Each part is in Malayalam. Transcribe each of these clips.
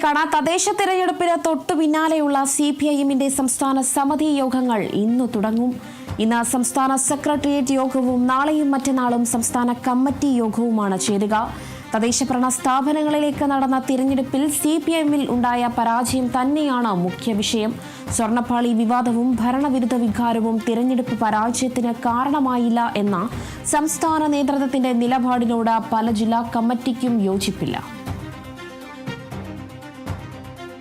തദ്ദേശ തെരഞ്ഞെടുപ്പിന് തൊട്ടു പിന്നാലെയുള്ള CPIM-ന്റെ സംസ്ഥാന സമിതി യോഗങ്ങൾ ഇന്നു തുടങ്ങും. ഇന്ന് സംസ്ഥാന സെക്രട്ടേറിയറ്റ് യോഗവും നാളെയും മറ്റന്നാളും സംസ്ഥാന കമ്മിറ്റി യോഗവുമാണ് ചേരുക. തദ്ദേശഭരണ സ്ഥാപനങ്ങളിലേക്ക് നടന്ന തിരഞ്ഞെടുപ്പിൽ CPIM-ൽ ഉണ്ടായ പരാജയം തന്നെയാണ് മുഖ്യ വിഷയം. സ്വർണ്ണപ്പാളി വിവാദവും ഭരണവിരുദ്ധ വികാരവും തിരഞ്ഞെടുപ്പ് പരാജയത്തിന് കാരണമായില്ല എന്ന സംസ്ഥാന നേതൃത്വത്തിന്റെ നിലപാടിനോട് പല ജില്ലാ കമ്മിറ്റിക്കും യോജിപ്പില്ല.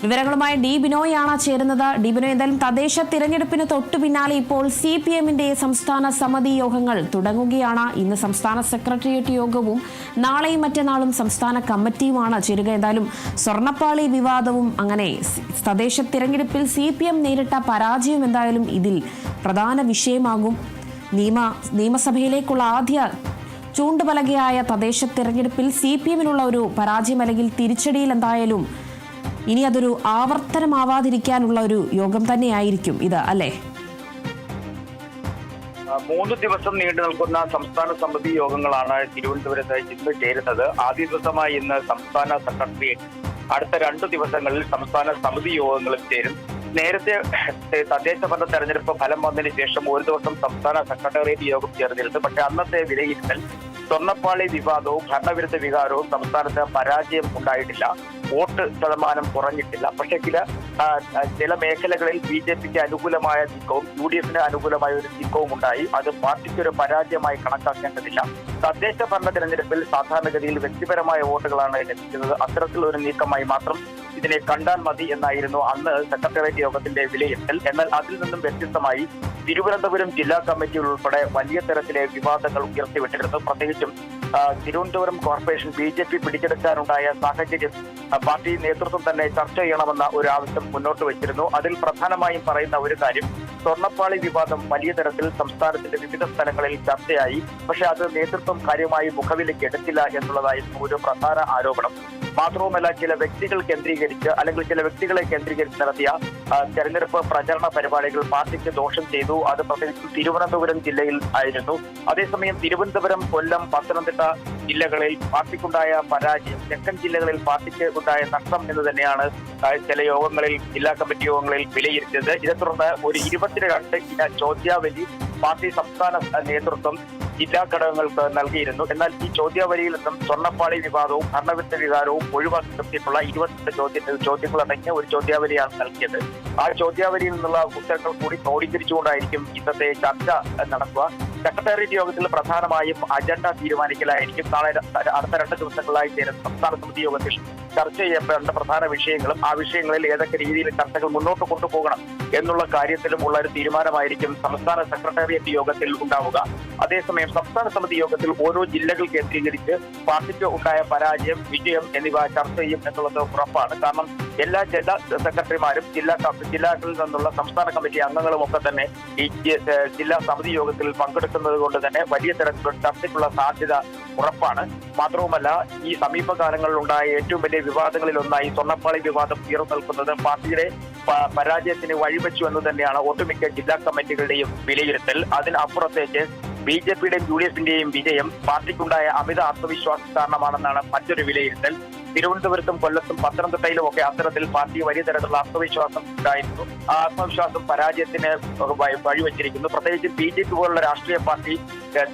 വിവരങ്ങളുമായി ഡി ബിനോയാണ് ചേരുന്നത്. ഡി ബിനോയ്, എന്തായാലും തദ്ദേശ തിരഞ്ഞെടുപ്പിന് തൊട്ടു പിന്നാലെ ഇപ്പോൾ CPIM-ന്റെ സംസ്ഥാന സമിതി യോഗങ്ങൾ തുടങ്ങുകയാണ്. ഇന്ന് സംസ്ഥാന സെക്രട്ടേറിയറ്റ് യോഗവും നാളെയും മറ്റന്നാളും സംസ്ഥാന കമ്മിറ്റിയുമാണ് ചേരുക. എന്തായാലും സ്വർണ്ണപ്പാളി വിവാദവും അങ്ങനെ തദ്ദേശ തിരഞ്ഞെടുപ്പിൽ CPIM നേരിട്ട പരാജയം എന്തായാലും ഇതിൽ പ്രധാന വിഷയമാകും. നിയമസഭയിലേക്കുള്ള ആദ്യ ചൂണ്ടുപലകയായ തദ്ദേശ തിരഞ്ഞെടുപ്പിൽ CPIM-നുള്ള ഒരു പരാജയം അല്ലെങ്കിൽ തിരിച്ചടിയിൽ എന്തായാലും ഇനി അതൊരു ആവർത്തനമാവാതിരിക്കാനുള്ള ഒരു യോഗം തന്നെയായിരിക്കും ഇത്, അല്ലേ? 3 ദിവസം നീണ്ടു നിൽക്കുന്ന സംസ്ഥാന സമിതി യോഗങ്ങളാണ് തിരുവനന്തപുരത്ത് ഇന്ന് ചേരുന്നത്. ആദ്യ ദിവസമായി ഇന്ന് സംസ്ഥാന സെക്രട്ടേറിയറ്റ്, അടുത്ത 2 ദിവസങ്ങളിൽ സംസ്ഥാന സമിതി യോഗങ്ങളും ചേരും. നേരത്തെ തദ്ദേശ ഭരണ തെരഞ്ഞെടുപ്പ് ഫലം വന്നതിന് ശേഷം ഒരു ദിവസം സംസ്ഥാന സെക്രട്ടേറിയറ്റ് യോഗം ചേർന്നിരുന്നു. പക്ഷേ അന്നത്തെ വിലയിരുത്തൽ സ്വർണ്ണപ്പാളി വിവാദവും ഭരണവിരുദ്ധ വികാരവും സംസ്ഥാനത്ത് പരാജയം ഉണ്ടായിട്ടില്ല, വോട്ട് ശതമാനം കുറഞ്ഞിട്ടില്ല. പക്ഷേ ചില മേഖലകളിൽ BJPക്ക് അനുകൂലമായ നീക്കവും UDF-ന് അനുകൂലമായ ഒരു നീക്കവും ഉണ്ടായി. അത് പാർട്ടിക്ക് ഒരു പരാജയമായി കണക്കാക്കേണ്ടതില്ല. തദ്ദേശ ഭരണ തെരഞ്ഞെടുപ്പിൽ സാധാരണഗതിയിൽ വ്യക്തിപരമായ വോട്ടുകളാണ് ലഭിക്കുന്നത്. അത്തരത്തിലൊരു നീക്കമായി മാത്രം ഇതിനെ കണ്ടാൽ മതി എന്നായിരുന്നു അന്ന് സെക്രട്ടേറിയറ്റ് യോഗത്തിന്റെ വിലയിരുത്തൽ. എന്നാൽ അതിൽ നിന്നും വ്യത്യസ്തമായി തിരുവനന്തപുരം ജില്ലാ കമ്മിറ്റി ഉൾപ്പെടെ വലിയ തരത്തിലെ വിവാദങ്ങൾ ഉയർത്തിവിട്ടിരുന്നു. പ്രത്യേകിച്ചും തിരുവനന്തപുരം കോർപ്പറേഷൻ BJP പിടിച്ചെടുക്കാനുണ്ടായ സാഹചര്യം പാർട്ടി നേതൃത്വം തന്നെ ചർച്ച ചെയ്യണമെന്ന ഒരു ആവശ്യം മുന്നോട്ട് വെച്ചിരുന്നു. അതിൽ പ്രധാനമായും പറയുന്ന ഒരു കാര്യം, സ്വർണ്ണപ്പാളി വിവാദം വലിയ തരത്തിൽ സംസ്ഥാനത്തിന്റെ വിവിധ സ്ഥലങ്ങളിൽ ചർച്ചയായി. പക്ഷെ അത് നേതൃത്വം കാര്യമായി മുഖവിലേക്ക് എടുത്തില്ല എന്നുള്ളതായിരുന്നു ഒരു പ്രധാന ആരോപണം. മാത്രവുമല്ല, ചില വ്യക്തികളെ കേന്ദ്രീകരിച്ച് നടത്തിയ തെരഞ്ഞെടുപ്പ് പ്രചരണ പരിപാടികൾ പാർട്ടിക്ക് ദോഷം ചെയ്തു. അത് പ്രത്യേകിച്ച് തിരുവനന്തപുരം ജില്ലയിൽ ആയിരുന്നു. അതേസമയം തിരുവനന്തപുരം, കൊല്ലം, പത്തനംതിട്ട ജില്ലകളിൽ പാർട്ടിക്കുണ്ടായ പരാജയം, തെക്കൻ ജില്ലകളിൽ പാർട്ടിക്ക് ഉണ്ടായ നഷ്ടം എന്ന് തന്നെയാണ് ചില യോഗങ്ങളിൽ, ജില്ലാ കമ്മിറ്റി യോഗങ്ങളിൽ വിലയിരുത്തിയത്. ഇതേ തുടർന്ന് ഒരു 22 ചോദ്യാവലി പാർട്ടി സംസ്ഥാന നേതൃത്വം ജില്ലാ ഘടകങ്ങൾക്ക് നൽകിയിരുന്നു. എന്നാൽ ഈ ചോദ്യാവലിയിൽ നിന്നും സ്വർണ്ണപ്പാളി വിവാദവും ഭരണവിരുദ്ധ വികാരവും ഒഴിവാക്കി നിർത്തിയിട്ടുള്ള 22 ചോദ്യങ്ങളടങ്ങിയ ഒരു ചോദ്യാവലിയാണ് നൽകിയത്. ആ ചോദ്യാവലിയിൽ നിന്നുള്ള ഉത്തരങ്ങൾ കൂടി ക്രോഡീകരിച്ചുകൊണ്ടായിരിക്കും ഇന്നത്തെ ചർച്ച നടക്കുക. സെക്രട്ടേറിയറ്റ് യോഗത്തിൽ പ്രധാനമായും അജണ്ട തീരുമാനിക്കലായിരിക്കും. നാളെ അടുത്ത 2 ദിവസങ്ങളിലായി ചേരുന്ന സംസ്ഥാന സമിതി യോഗത്തിൽ ചർച്ച ചെയ്യപ്പെടേണ്ട പ്രധാന വിഷയങ്ങളും ആ വിഷയങ്ങളിൽ ഏതൊക്കെ രീതിയിൽ ചർച്ചകൾ മുന്നോട്ട് കൊണ്ടുപോകണം എന്നുള്ള കാര്യത്തിലും ഉള്ള ഒരു തീരുമാനമായിരിക്കും സംസ്ഥാന സെക്രട്ടേറിയറ്റ് യോഗത്തിൽ ഉണ്ടാവുക. അതേസമയം സംസ്ഥാന സമിതി യോഗത്തിൽ ഓരോ ജില്ലകൾ കേന്ദ്രീകരിച്ച് പാർട്ടിക്ക് ഉണ്ടായ പരാജയം, വിജയം എന്നിവ ചർച്ച ചെയ്യും എന്നുള്ളത് ഉറപ്പാണ്. കാരണം എല്ലാ ജില്ലാ സെക്രട്ടറിമാരും ജില്ലകളിൽ നിന്നുള്ള സംസ്ഥാന കമ്മിറ്റി അംഗങ്ങളും ഒക്കെ തന്നെ ഈ ജില്ലാ സമിതി യോഗത്തിൽ പങ്കെടുക്കുന്നത് കൊണ്ട് തന്നെ വലിയ തരത്തിലുള്ള ചർച്ചയ്ക്കുള്ള സാധ്യത ഉറപ്പാണ്. മാത്രവുമല്ല, ഈ സമീപകാലങ്ങളിൽ ഉണ്ടായ ഏറ്റവും വലിയ വിവാദങ്ങളിൽ ഒന്നായി സ്വർണ്ണപ്പാളി വിവാദം ഉയർന്നു നിൽക്കുന്നത് പാർട്ടിയുടെ പരാജയത്തിന് വഴിവെച്ചു എന്ന് തന്നെയാണ് ഒട്ടുമിക്ക ജില്ലാ കമ്മിറ്റികളുടെയും വിലയിരുത്തൽ. അതിനപ്പുറത്തേക്ക് BJPയുടെയും UDF-ന്റെയും വിജയം പാർട്ടിക്കുണ്ടായ അമിത ആത്മവിശ്വാസം കാരണമാണെന്നാണ് മറ്റൊരു വിലയിരുത്തൽ. തിരുവനന്തപുരത്തും കൊല്ലത്തും പത്തനംതിട്ടയിലും ഒക്കെ അത്തരത്തിൽ പാർട്ടി വലിയ തരത്തിലുള്ള ആത്മവിശ്വാസം ഉണ്ടായിരുന്നു. ആ ആത്മവിശ്വാസം പരാജയത്തിന് വഴിവെച്ചിരിക്കുന്നു. പ്രത്യേകിച്ച് BJP പോലുള്ള രാഷ്ട്രീയ പാർട്ടി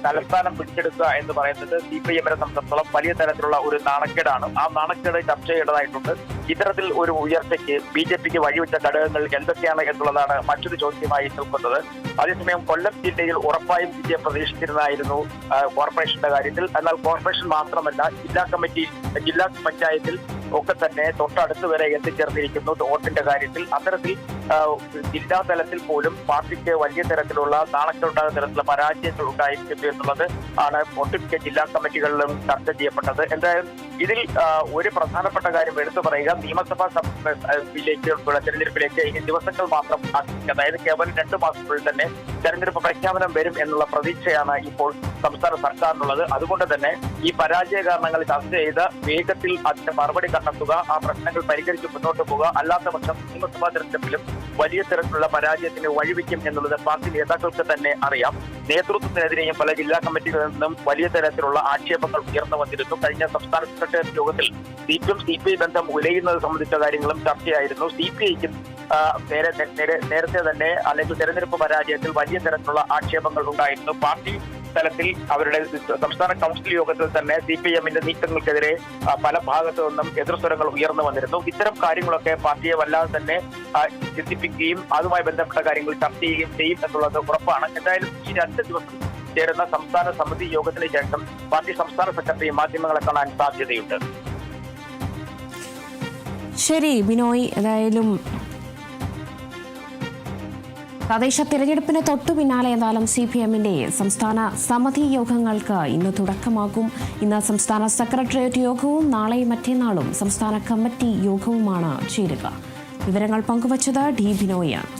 തലസ്ഥാനം പിടിച്ചെടുക്കുക എന്ന് പറയുന്നത് CPIM-നെ സംബന്ധിച്ചിടത്തോളം വലിയ തരത്തിലുള്ള ഒരു നാണക്കേടാണ്. ആ നാണക്കേട് ചർച്ച ചെയ്യേണ്ടതായിട്ടുണ്ട്. ഇത്തരത്തിൽ ഒരു ഉയർച്ചയ്ക്ക് BJPക്ക് വഴിവെച്ച ഘടകങ്ങൾ എന്തൊക്കെയാണ് എന്നുള്ളതാണ് മറ്റൊരു ചോദ്യമായി നിൽക്കുന്നത്. അതേസമയം കൊല്ലം ജില്ലയിൽ ഉറപ്പായും വിജയം പ്രതീക്ഷിച്ചിരുന്നായിരുന്നു കോർപ്പറേഷന്റെ കാര്യത്തിൽ. എന്നാൽ കോർപ്പറേഷൻ മാത്രമല്ല, ജില്ലാ പഞ്ചായത്തിൽ ഒക്കെ തന്നെ തൊട്ടടുത്ത് വരെ എത്തിച്ചേർന്നിരിക്കുന്നു വോട്ടിന്റെ കാര്യത്തിൽ. അത്തരത്തിൽ ജില്ലാ തലത്തിൽ പോലും പാർട്ടിക്ക് വലിയ തരത്തിലുള്ള നാണക്കേടുണ്ടാകുന്ന തരത്തിലുള്ള പരാജയങ്ങൾ ഉണ്ടായിരിക്കുന്നു എന്നുള്ളത് ആണ് ഒട്ടുമിക്ക ജില്ലാ കമ്മിറ്റികളിലും ചർച്ച ചെയ്യപ്പെട്ടത്. എന്തായാലും ഇതിൽ ഒരു പ്രധാനപ്പെട്ട കാര്യം എടുത്തു പറയുക, നിയമസഭാ തെരഞ്ഞെടുപ്പിലേക്ക് ഇനി ദിവസങ്ങൾ മാത്രം, അതായത് കേവലം 2 മാസത്തിനുള്ളിൽ തന്നെ തെരഞ്ഞെടുപ്പ് പ്രഖ്യാപനം വരും എന്നുള്ള പ്രതീക്ഷയാണ് ഇപ്പോൾ സംസ്ഥാന സർക്കാരിനുള്ളത്. അതുകൊണ്ട് തന്നെ ഈ പരാജയ കാരണങ്ങൾ ചർച്ച ചെയ്ത് വേഗത്തിൽ അതിന്റെ മറുപടി കണ്ടെത്തുക, ആ പ്രശ്നങ്ങൾ പരിഹരിച്ച് മുന്നോട്ട് പോകുക. അല്ലാത്ത പക്ഷം നിയമസഭാ തെരഞ്ഞെടുപ്പിലും വലിയ തരത്തിലുള്ള പരാജയത്തിന് വഴിവെക്കും എന്നുള്ളത് പാർട്ടി നേതാക്കൾക്ക് തന്നെ അറിയാം. നേതൃത്വത്തിനെതിരെയും പല ജില്ലാ കമ്മിറ്റികളിൽ നിന്നും വലിയ തരത്തിലുള്ള ആക്ഷേപങ്ങൾ ഉയർന്നു വന്നിരുന്നു. കഴിഞ്ഞ സംസ്ഥാന സെക്രട്ടേറിയറ്റ് യോഗത്തിൽ CPI ബന്ധം ഉലയുന്നത് സംബന്ധിച്ച കാര്യങ്ങളും ചർച്ചയായിരുന്നു. CPIക്കും നേരത്തെ തന്നെ അല്ലെങ്കിൽ തെരഞ്ഞെടുപ്പ് പരാജയത്തിൽ വലിയ തരത്തിലുള്ള ആക്ഷേപങ്ങൾ ഉണ്ടായിരുന്നു. പാർട്ടി തലത്തിൽ അവരുടെ സംസ്ഥാന കൗൺസിൽ യോഗത്തിൽ തന്നെ CPIഎമ്മിന്റെ നീക്കങ്ങൾക്കെതിരെ പല ഭാഗത്തു നിന്നും എതിർസ്വരങ്ങൾ ഉയർന്നു വന്നിരുന്നു. ഇത്തരം കാര്യങ്ങളൊക്കെ പാർട്ടിയെ വല്ലാതെ തന്നെ ചിന്തിപ്പിക്കുകയും അതുമായി ബന്ധപ്പെട്ട കാര്യങ്ങൾ ചർച്ച ചെയ്യുകയും ചെയ്യും എന്നുള്ളത് ഉറപ്പാണ്. എന്തായാലും ഈ 2 ദിവസം ചേരുന്ന സംസ്ഥാന സമിതി യോഗത്തിന് ശേഷം പാർട്ടി സംസ്ഥാന സെക്രട്ടറി മാധ്യമങ്ങളെ കാണാൻ സാധ്യതയുണ്ട്. ശരി ബിനോയ്, ഏതായാലും തദ്ദേശ തിരഞ്ഞെടുപ്പിന് തൊട്ടു പിന്നാലെ എന്തായാലും CPIഎമ്മിന്റെ സംസ്ഥാന സമിതി യോഗങ്ങൾക്ക് ഇന്ന് തുടക്കമാകും. ഇന്ന് സംസ്ഥാന സെക്രട്ടേറിയറ്റ് യോഗവും നാളെയും മറ്റന്നാളും സംസ്ഥാന കമ്മിറ്റി യോഗവുമാണ് ചേരുക. വിവരങ്ങൾ പങ്കുവച്ചത് D ബിനോയാണ്.